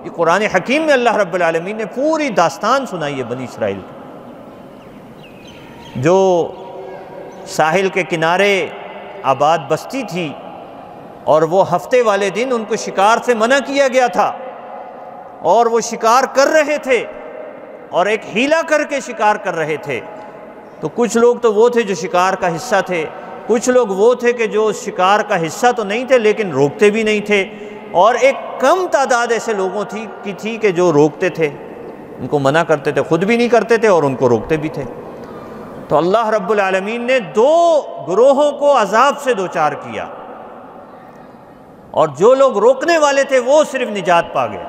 یہ قرآن حکیم میں اللہ رب العالمین نے پوری داستان سنائی ہے بنی اسرائیل کی، جو ساحل کے کنارے آباد بستی تھی، اور وہ ہفتے والے دن ان کو شکار سے منع کیا گیا تھا، اور وہ شکار کر رہے تھے، اور ایک ہیلا کر کے شکار کر رہے تھے۔ تو کچھ لوگ تو وہ تھے جو شکار کا حصہ تھے، کچھ لوگ وہ تھے کہ جو شکار کا حصہ تو نہیں تھے لیکن روکتے بھی نہیں تھے، اور ایک کم تعداد ایسے لوگوں کی تھی کہ جو روکتے تھے، ان کو منع کرتے تھے، خود بھی نہیں کرتے تھے اور ان کو روکتے بھی تھے۔ تو اللہ رب العالمین نے دو گروہوں کو عذاب سے دوچار کیا، اور جو لوگ روکنے والے تھے وہ صرف نجات پا گئے۔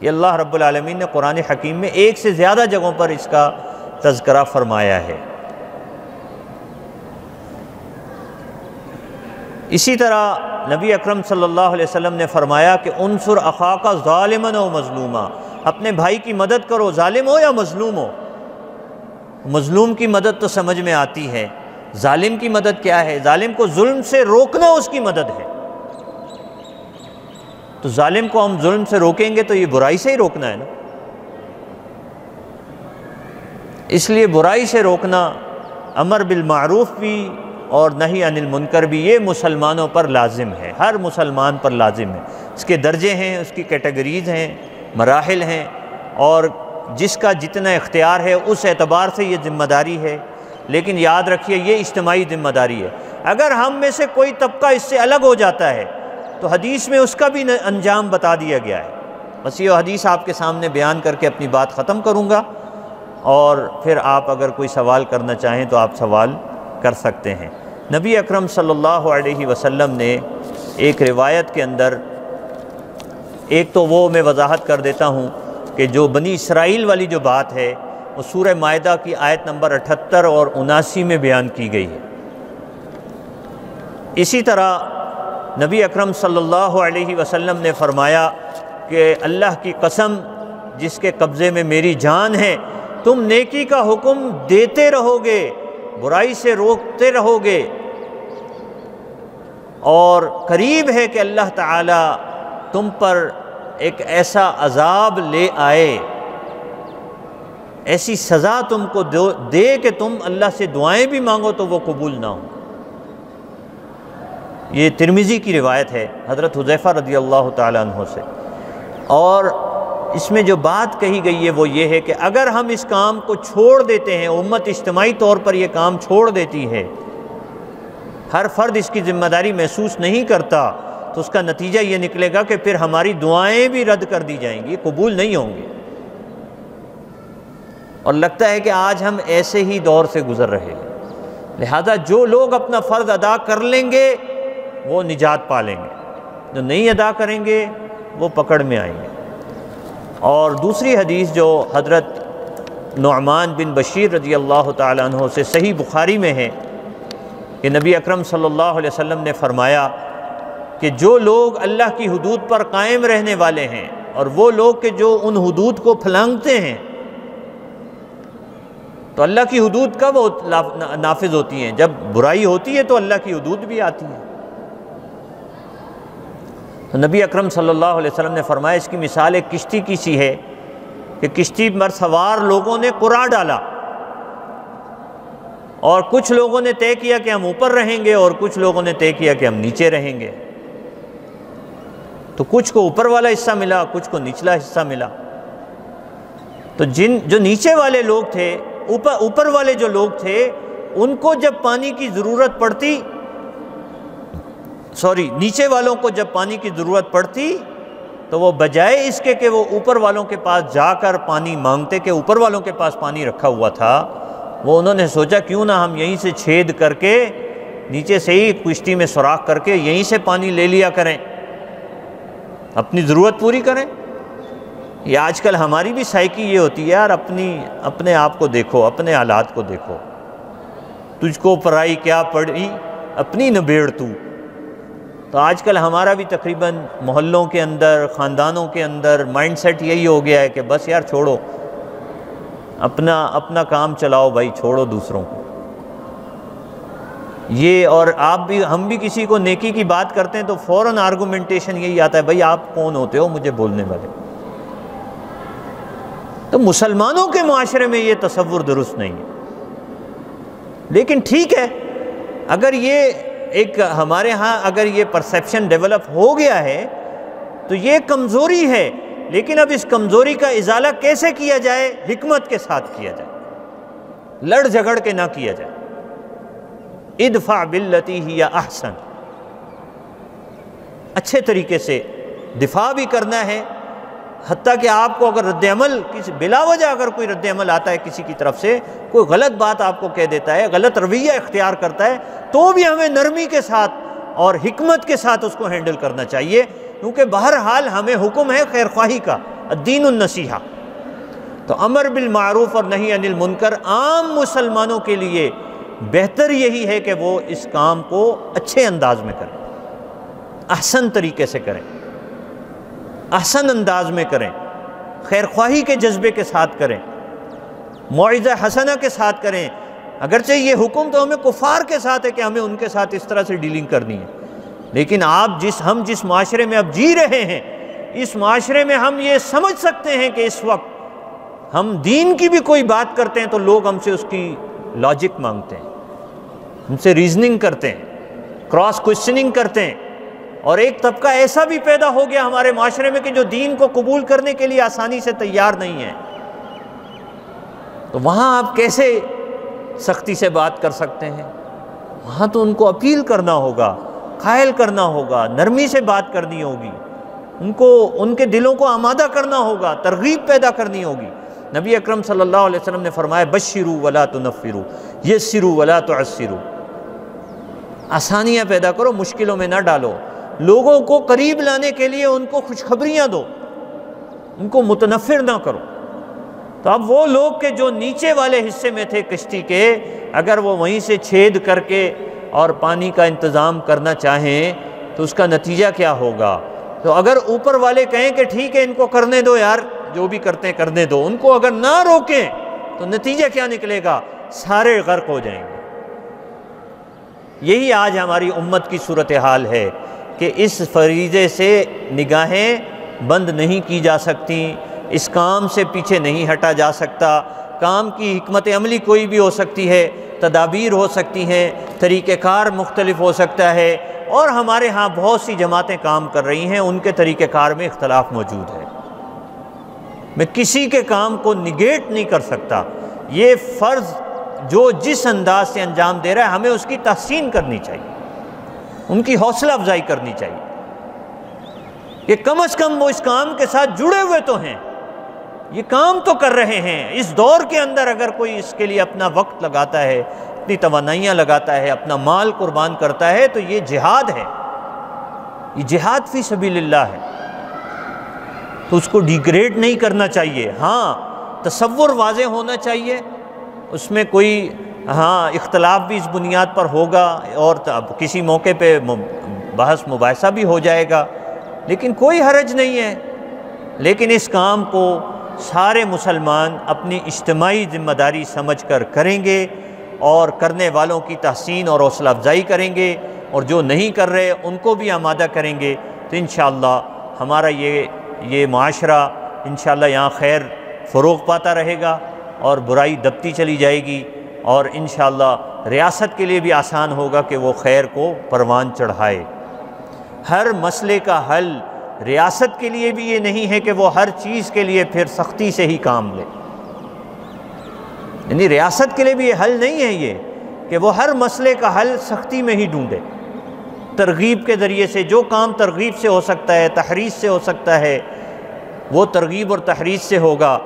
یہ اللہ رب العالمین نے قرآن حکیم میں ایک سے زیادہ جگہوں پر اس کا تذکرہ فرمایا ہے۔ اسی طرح نبی اکرم صلی اللہ علیہ وسلم نے فرمایا کہ انصر اخاک ظالما و مظلوما، اپنے بھائی کی مدد کرو، ظالم ہو یا مظلوم ہو۔ مظلوم کی مدد تو سمجھ میں آتی ہے، ظالم کی مدد کیا ہے؟ ظالم کو ظلم سے روکنا اس کی مدد ہے۔ تو ظالم کو ہم ظلم سے روکیں گے تو یہ برائی سے ہی روکنا ہے نا۔ اس لیے برائی سے روکنا، امر بالمعروف بھی اور نہی عن المنکر بھی، یہ مسلمانوں پر لازم ہے، ہر مسلمان پر لازم ہے۔ اس کے درجے ہیں، اس کی کیٹیگریز ہیں، مراحل ہیں، اور جس کا جتنا اختیار ہے اس اعتبار سے یہ ذمہ داری ہے۔ لیکن یاد رکھیے یہ اجتماعی ذمہ داری ہے۔ اگر ہم میں سے کوئی طبقہ اس سے الگ ہو جاتا ہے تو حدیث میں اس کا بھی انجام بتا دیا گیا ہے۔ بس یہ حدیث آپ کے سامنے بیان کر کے اپنی بات ختم کروں گا، اور پھر آپ اگر کوئی سوال کرنا چاہیں تو آپ سوال کر سکتے ہیں۔ نبی اکرم صلی اللہ علیہ وسلم نے ایک روایت کے اندر، ایک تو وہ میں وضاحت کر دیتا ہوں کہ جو بنی اسرائیل والی جو بات ہے وہ سورہ مائدہ کی آیت نمبر 78 اور 79 میں بیان کی گئی ہے۔ اسی طرح نبی اکرم صلی اللہ علیہ وسلم نے فرمایا کہ اللہ کی قسم جس کے قبضے میں میری جان ہے، تم نیکی کا حکم دیتے رہو گے، برائی سے روکتے رہو گے، اور قریب ہے کہ اللہ تعالیٰ تم پر ایک ایسا عذاب لے آئے، ایسی سزا تم کو دے کہ تم اللہ سے دعائیں بھی مانگو تو وہ قبول نہ ہوں۔ یہ ترمذی کی روایت ہے حضرت حذیفہ رضی اللہ تعالیٰ عنہ سے، اور اس میں جو بات کہی گئی ہے وہ یہ ہے کہ اگر ہم اس کام کو چھوڑ دیتے ہیں، امت اجتماعی طور پر یہ کام چھوڑ دیتی ہے، ہر فرد اس کی ذمہ داری محسوس نہیں کرتا، تو اس کا نتیجہ یہ نکلے گا کہ پھر ہماری دعائیں بھی رد کر دی جائیں گی، قبول نہیں ہوں گی۔ اور لگتا ہے کہ آج ہم ایسے ہی دور سے گزر رہے ہیں، لہذا جو لوگ اپنا فرض ادا کر لیں گے وہ نجات پا لیں گے، جو نہیں ادا کریں گے وہ پکڑ میں آئیں گے۔ اور دوسری حدیث جو حضرت نعمان بن بشیر رضی اللہ تعالیٰ عنہ سے صحیح بخاری میں ہے کہ نبی اکرم صلی اللہ علیہ وسلم نے فرمایا کہ جو لوگ اللہ کی حدود پر قائم رہنے والے ہیں، اور وہ لوگ کہ جو ان حدود کو پھلانگتے ہیں، تو اللہ کی حدود کب نافذ ہوتی ہیں؟ جب برائی ہوتی ہے تو اللہ کی حدود بھی آتی ہے۔ تو نبی اکرم صلی اللہ علیہ وسلم نے فرمایا اس کی مثال ایک کشتی کی سی ہے کہ کشتی پر سوار لوگوں نے قرع ڈالا، اور کچھ لوگوں نے طے کیا کہ ہم اوپر رہیں گے اور کچھ لوگوں نے طے کیا کہ ہم نیچے رہیں گے۔ تو کچھ کو اوپر والا حصہ ملا، کچھ کو نچلا حصہ ملا۔ تو جو نیچے والے لوگ تھے، اوپر والے جو لوگ تھے، ان کو جب پانی کی ضرورت پڑتی، نیچے والوں کو جب پانی کی ضرورت پڑتی تو وہ بجائے اس کے کہ وہ اوپر والوں کے پاس جا کر پانی مانگتے کہ اوپر والوں کے پاس پانی رکھا ہوا تھا، وہ انہوں نے سوچا کیوں نہ ہم یہیں سے چھید کر کے نیچے سے ہی کشتی میں سوراخ کر کے یہیں سے پانی لے لیا کریں، اپنی ضرورت پوری کریں۔ یہ آج کل ہماری بھی سائیکی یہ ہوتی ہے، یار اپنے آپ کو دیکھو، اپنے حالات کو دیکھو، تجھ کو پرائی کیا پڑی اپنی نبیڑ تو۔ تو آج کل ہمارا بھی تقریباً محلوں کے اندر، خاندانوں کے اندر مائنڈ سیٹ یہی ہو گیا ہے کہ بس یار چھوڑو، اپنا کام چلاؤ بھائی، چھوڑو دوسروں کو۔ یہ اور ہم بھی کسی کو نیکی کی بات کرتے ہیں تو فوراً آرگومنٹیشن یہی آتا ہے، بھائی آپ کون ہوتے ہو مجھے بولنے والے؟ تو مسلمانوں کے معاشرے میں یہ تصور درست نہیں ہے۔ لیکن ٹھیک ہے، اگر یہ ایک ہمارے ہاں اگر یہ پرسیپشن ڈیولپ ہو گیا ہے تو یہ کمزوری ہے، لیکن اب اس کمزوری کا ازالہ کیسے کیا جائے؟ حکمت کے ساتھ کیا جائے، لڑ جھگڑ کے نہ کیا جائے۔ ادفع باللتی ہی احسن، اچھے طریقے سے دفاع بھی کرنا ہے، حتیٰ کہ آپ کو اگر رد عمل بلا وجہ اگر کوئی رد عمل آتا ہے کسی کی طرف سے، کوئی غلط بات آپ کو کہہ دیتا ہے، غلط رویہ اختیار کرتا ہے، تو بھی ہمیں نرمی کے ساتھ اور حکمت کے ساتھ اس کو ہینڈل کرنا چاہیے، کیونکہ بہرحال ہمیں حکم ہے خیر خواہی کا، الدین النصیحہ۔ تو امر بالمعروف اور نہی عن المنکر عام مسلمانوں کے لیے بہتر یہی ہے کہ وہ اس کام کو اچھے انداز میں کریں، احسن طریقے سے کریں، احسن انداز میں کریں، خیر خواہی کے جذبے کے ساتھ کریں، موعظہ حسنہ کے ساتھ کریں۔ اگرچہ یہ حکم تو ہمیں کفار کے ساتھ ہے کہ ہمیں ان کے ساتھ اس طرح سے ڈیلنگ کرنی ہے، لیکن ہم جس معاشرے میں اب جی رہے ہیں، اس معاشرے میں ہم یہ سمجھ سکتے ہیں کہ اس وقت ہم دین کی بھی کوئی بات کرتے ہیں تو لوگ ہم سے اس کی لاجک مانگتے ہیں، ہم سے ریزننگ کرتے ہیں، کراس کوشچننگ کرتے ہیں، اور ایک طبقہ ایسا بھی پیدا ہو گیا ہمارے معاشرے میں کہ جو دین کو قبول کرنے کے لیے آسانی سے تیار نہیں ہے۔ تو وہاں آپ کیسے سختی سے بات کر سکتے ہیں؟ وہاں تو ان کو اپیل کرنا ہوگا، قائل کرنا ہوگا، نرمی سے بات کرنی ہوگی، ان کے دلوں کو آمادہ کرنا ہوگا، ترغیب پیدا کرنی ہوگی۔ نبی اکرم صلی اللہ علیہ وسلم نے فرمایا بشروا ولا تنفروا، یسروا ولا تعسروا، آسانیاں پیدا کرو، مشکلوں میں نہ ڈالو، لوگوں کو قریب لانے کے لیے ان کو خوشخبریاں دو، ان کو متنفر نہ کرو۔ تو اب وہ لوگ کہ جو نیچے والے حصے میں تھے کشتی کے، اگر وہ وہیں سے چھید کر کے اور پانی کا انتظام کرنا چاہیں تو اس کا نتیجہ کیا ہوگا؟ تو اگر اوپر والے کہیں کہ ٹھیک ہے ان کو کرنے دو یار، جو بھی کرتے ہیں کرنے دو، ان کو اگر نہ روکیں تو نتیجہ کیا نکلے گا؟ سارے غرق ہو جائیں گے۔ یہی آج ہماری امت کی صورتحال ہے کہ اس فریضے سے نگاہیں بند نہیں کی جا سکتی، اس کام سے پیچھے نہیں ہٹا جا سکتا۔ کام کی حکمت عملی کوئی بھی ہو سکتی ہے، تدابیر ہو سکتی ہیں، طریقہ کار مختلف ہو سکتا ہے، اور ہمارے ہاں بہت سی جماعتیں کام کر رہی ہیں، ان کے طریقہ کار میں اختلاف موجود ہے۔ میں کسی کے کام کو نگیٹ نہیں کر سکتا، یہ فرض جو جس انداز سے انجام دے رہا ہے ہمیں اس کی تحسین کرنی چاہیے، ان کی حوصلہ افزائی کرنی چاہیے کہ کم از کم وہ اس کام کے ساتھ جڑے ہوئے تو ہیں، یہ کام تو کر رہے ہیں۔ اس دور کے اندر اگر کوئی اس کے لیے اپنا وقت لگاتا ہے، اپنی توانائیاں لگاتا ہے، اپنا مال قربان کرتا ہے، تو یہ جہاد ہے، یہ جہاد فی سبیل اللہ ہے، تو اس کو ڈیگریڈ نہیں کرنا چاہیے۔ ہاں تصور واضح ہونا چاہیے، اس میں کوئی اختلاف بھی اس بنیاد پر ہوگا، اور کسی موقع پہ بحث مباحثہ بھی ہو جائے گا، لیکن کوئی حرج نہیں ہے۔ لیکن اس کام کو سارے مسلمان اپنی اجتماعی ذمہ داری سمجھ کر کریں گے، اور کرنے والوں کی تحسین اور حوصلہ افزائی کریں گے، اور جو نہیں کر رہے ان کو بھی آمادہ کریں گے، تو انشاءاللہ ہمارا یہ معاشرہ انشاءاللہ یہاں خیر فروغ پاتا رہے گا، اور برائی دبتی چلی جائے گی، اور انشاءاللہ ریاست کے لیے بھی آسان ہوگا کہ وہ خیر کو پروان چڑھائے۔ ہر مسئلے کا حل ریاست کے لیے بھی یہ نہیں ہے کہ وہ ہر چیز کے لیے پھر سختی سے ہی کام لے، یعنی ریاست کے لیے بھی یہ حل نہیں ہے یہ کہ وہ ہر مسئلے کا حل سختی میں ہی ڈھونڈے۔ ترغیب کے ذریعے سے جو کام ترغیب سے ہو سکتا ہے، تحریض سے ہو سکتا ہے، وہ ترغیب اور تحریض سے ہوگا،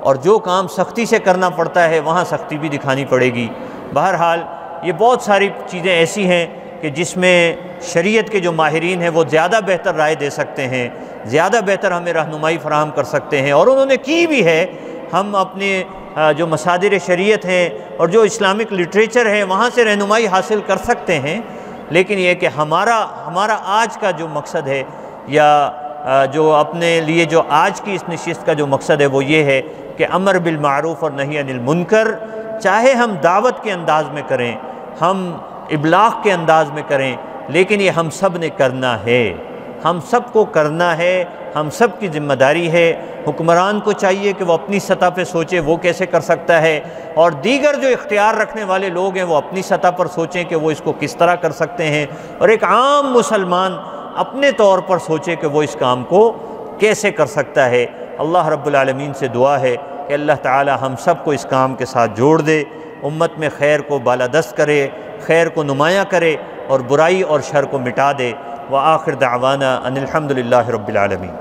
اور جو کام سختی سے کرنا پڑتا ہے وہاں سختی بھی دکھانی پڑے گی۔ بہرحال یہ بہت ساری چیزیں ایسی ہیں کہ جس میں شریعت کے جو ماہرین ہیں وہ زیادہ بہتر رائے دے سکتے ہیں، زیادہ بہتر ہمیں رہنمائی فراہم کر سکتے ہیں، اور انہوں نے کی بھی ہے۔ ہم اپنے جو مصادر شریعت ہیں اور جو اسلامک لٹریچر ہے وہاں سے رہنمائی حاصل کر سکتے ہیں، لیکن یہ کہ ہمارا آج کا جو مقصد ہے، یا جو اپنے لیے جو آج کی اس نشست کا جو مقصد ہے، وہ یہ ہے کہ امر بالمعروف اور نہی عن المنکر، چاہے ہم دعوت کے انداز میں کریں، ہم ابلاغ کے انداز میں کریں، لیکن یہ ہم سب نے کرنا ہے، ہم سب کو کرنا ہے، ہم سب کی ذمہ داری ہے۔ حکمران کو چاہیے کہ وہ اپنی سطح پہ سوچے وہ کیسے کر سکتا ہے، اور دیگر جو اختیار رکھنے والے لوگ ہیں وہ اپنی سطح پر سوچیں کہ وہ اس کو کس طرح کر سکتے ہیں، اور ایک عام مسلمان اپنے طور پر سوچے کہ وہ اس کام کو کیسے کر سکتا ہے۔ اللہ رب العالمین سے دعا ہے کہ اللہ تعالی ہم سب کو اس کام کے ساتھ جوڑ دے، امت میں خیر کو بالادست کرے، خیر کو نمایاں کرے، اور برائی اور شر کو مٹا دے۔ وآخر دعوانا ان الحمد للہ رب العالمین۔